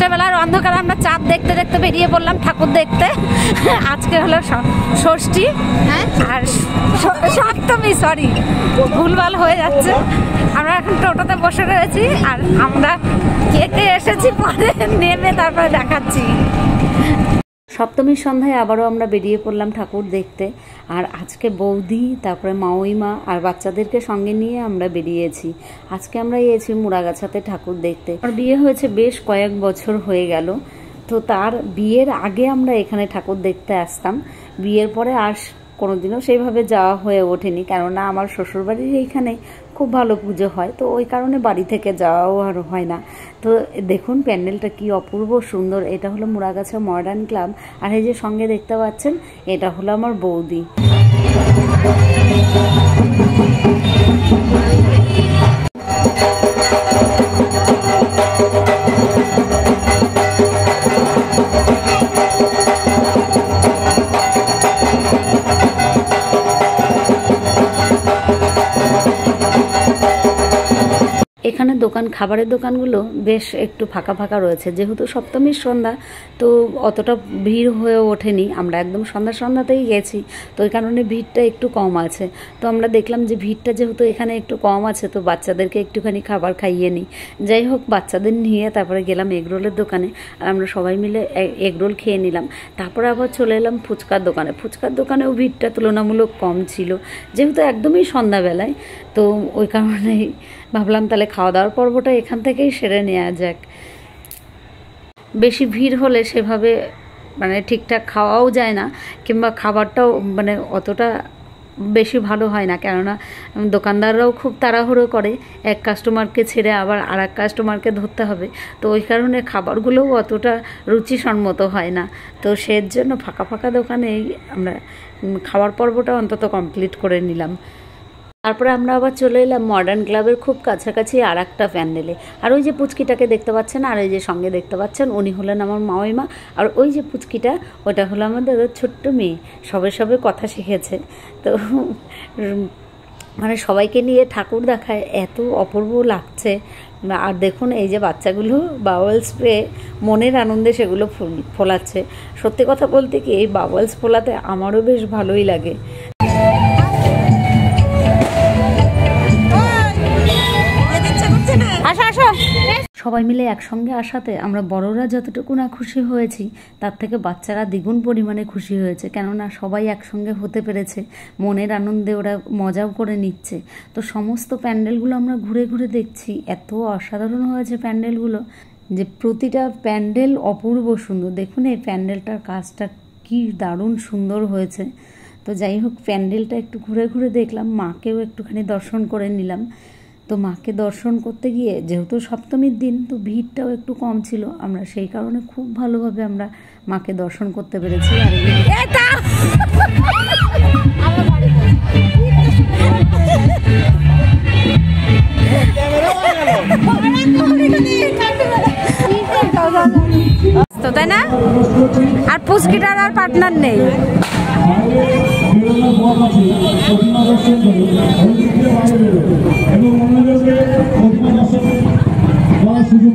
রাত্রেবেলার অন্ধকারে আমরা চাঁদ দেখতে দেখতে বেরিয়ে পড়লাম ঠাকুর দেখতে। আজকে হলো ষষ্ঠী আর সপ্তমী, সরি ভুলভাল হয়ে যাচ্ছে। আমরা এখন টোটোতে বসে রয়েছি আর আমরা কেটে এসেছি, পরে নেমে তারপরে দেখাচ্ছি। সপ্তমীর সন্ধ্যায় আবারও আমরা বেরিয়ে পড়লাম ঠাকুর দেখতে। আর আজকে বৌদি, তারপরে মাওইমা আর বাচ্চাদেরকে সঙ্গে নিয়ে আমরা বেরিয়েছি। আজকে আমরা গিয়েছি মুড়াগাছাতে ঠাকুর দেখতে। আর বিয়ে হয়েছে বেশ কয়েক বছর হয়ে গেল, তো তার বিয়ের আগে আমরা এখানে ঠাকুর দেখতে আসতাম। বিয়ের পরে আর কোনোদিনও সেইভাবে যাওয়া হয়ে ওঠেনি, কেননা আমার শ্বশুরবাড়ির এইখানে খুব ভালো পুজো হয়, তো ওই কারণে বাড়ি থেকে যাওয়াও আর হয় না। তো দেখুন প্যান্ডেলটা কি অপূর্ব সুন্দর। এটা হলো মুড়াগাছা মডার্ন ক্লাব, আর এই যে সঙ্গে দেখতে পাচ্ছেন এটা হলো আমার বৌদি। এখানে দোকান, খাবারের দোকানগুলো বেশ একটু ফাঁকা ফাঁকা রয়েছে, যেহেতু সপ্তমীর সন্ধ্যা তো অতটা ভিড় হয়ে ওঠেনি। আমরা একদম সন্ধ্যাতেই গেছি, তো ওই কারণে ভিড়টা একটু কম আছে। তো আমরা দেখলাম যে ভিড়টা যেহেতু এখানে একটু কম আছে, তো বাচ্চাদেরকে একটুখানি খাবার খাইয়ে নিই। যাই হোক, বাচ্চাদের নিয়ে তারপরে গেলাম এগরোলের দোকানে, আর আমরা সবাই মিলে এগরোল খেয়ে নিলাম। তারপরে আবার চলে এলাম ফুচকার দোকানে। ফুচকার দোকানেও ভিড়টা তুলনামূলক কম ছিল, যেহেতু একদমই সন্ধ্যাবেলায়, তো ওই কারণেই ভাবলাম তাহলে খাওয়া দাওয়ার পর্বটা এখান থেকেই সেরে নেওয়া যাক। বেশি ভিড় হলে সেভাবে মানে ঠিকঠাক খাওয়াও যায় না, কিংবা খাবারটাও মানে অতটা বেশি ভালো হয় না, কেননা দোকানদাররাও খুব তাড়াহুড়ো করে, এক কাস্টমারকে ছেড়ে আবার আর এক কাস্টমারকে ধরতে হবে, তো ওই কারণে খাবারগুলোও অতটা রুচিসম্মত হয় না। তো সের জন্য ফাঁকা ফাঁকা দোকানেই আমরা খাওয়ার পর্বটা অন্তত কমপ্লিট করে নিলাম। তারপরে আমরা আবার চলে এলাম মডার্ন ক্লাবের খুব কাছাকাছি আর একটা প্যান্ডেলে। আর ওই যে পুচকিটাকে দেখতে পাচ্ছেন, আর ওই যে সঙ্গে দেখতে পাচ্ছেন, উনি হলেন আমার মাওইমা। আর ওই যে পুচকিটা, ওটা হলো আমাদের ছোট্ট মেয়ে, সবে কথা শিখেছে। তো মানে সবাইকে নিয়ে ঠাকুর দেখায় এত অপূর্ব লাগছে। আর দেখুন এই যে বাচ্চাগুলো বাবলস পেয়ে মনের আনন্দে সেগুলো ফোলাচ্ছে। সত্যি কথা বলতে কি, এই বাবলস ফোলাতে আমারও বেশ ভালোই লাগে। সবাই মিলে একসঙ্গে আসাতে আমরা বড়রা যতটুকু না খুশি হয়েছি, তার থেকে বাচ্চারা দ্বিগুণ পরিমাণে খুশি হয়েছে, কেননা সবাই একসঙ্গে হতে পেরেছে। মনের আনন্দে ওরা মজাও করে নিচ্ছে। তো সমস্ত প্যান্ডেলগুলো আমরা ঘুরে ঘুরে দেখছি, এত অসাধারণ হয়েছে প্যান্ডেলগুলো যে প্রতিটা প্যান্ডেল অপূর্ব সুন্দর। দেখুন এই প্যান্ডেলটার কাজটা কি দারুণ সুন্দর হয়েছে। তো যাই হোক, প্যান্ডেলটা একটু ঘুরে ঘুরে দেখলাম, মাকেও একটুখানি দর্শন করে নিলাম। তো মাকে দর্শন করতে গিয়ে যেহেতু সপ্তমীর দিন, তো ভিড়টাও একটু কম ছিল, আমরা সেই কারণে খুব ভালোভাবে আমরা মাকে দর্শন করতে পেরেছি। তো তাই না, আর পুচকিটার আর পার্টনার নেই। সুযোগ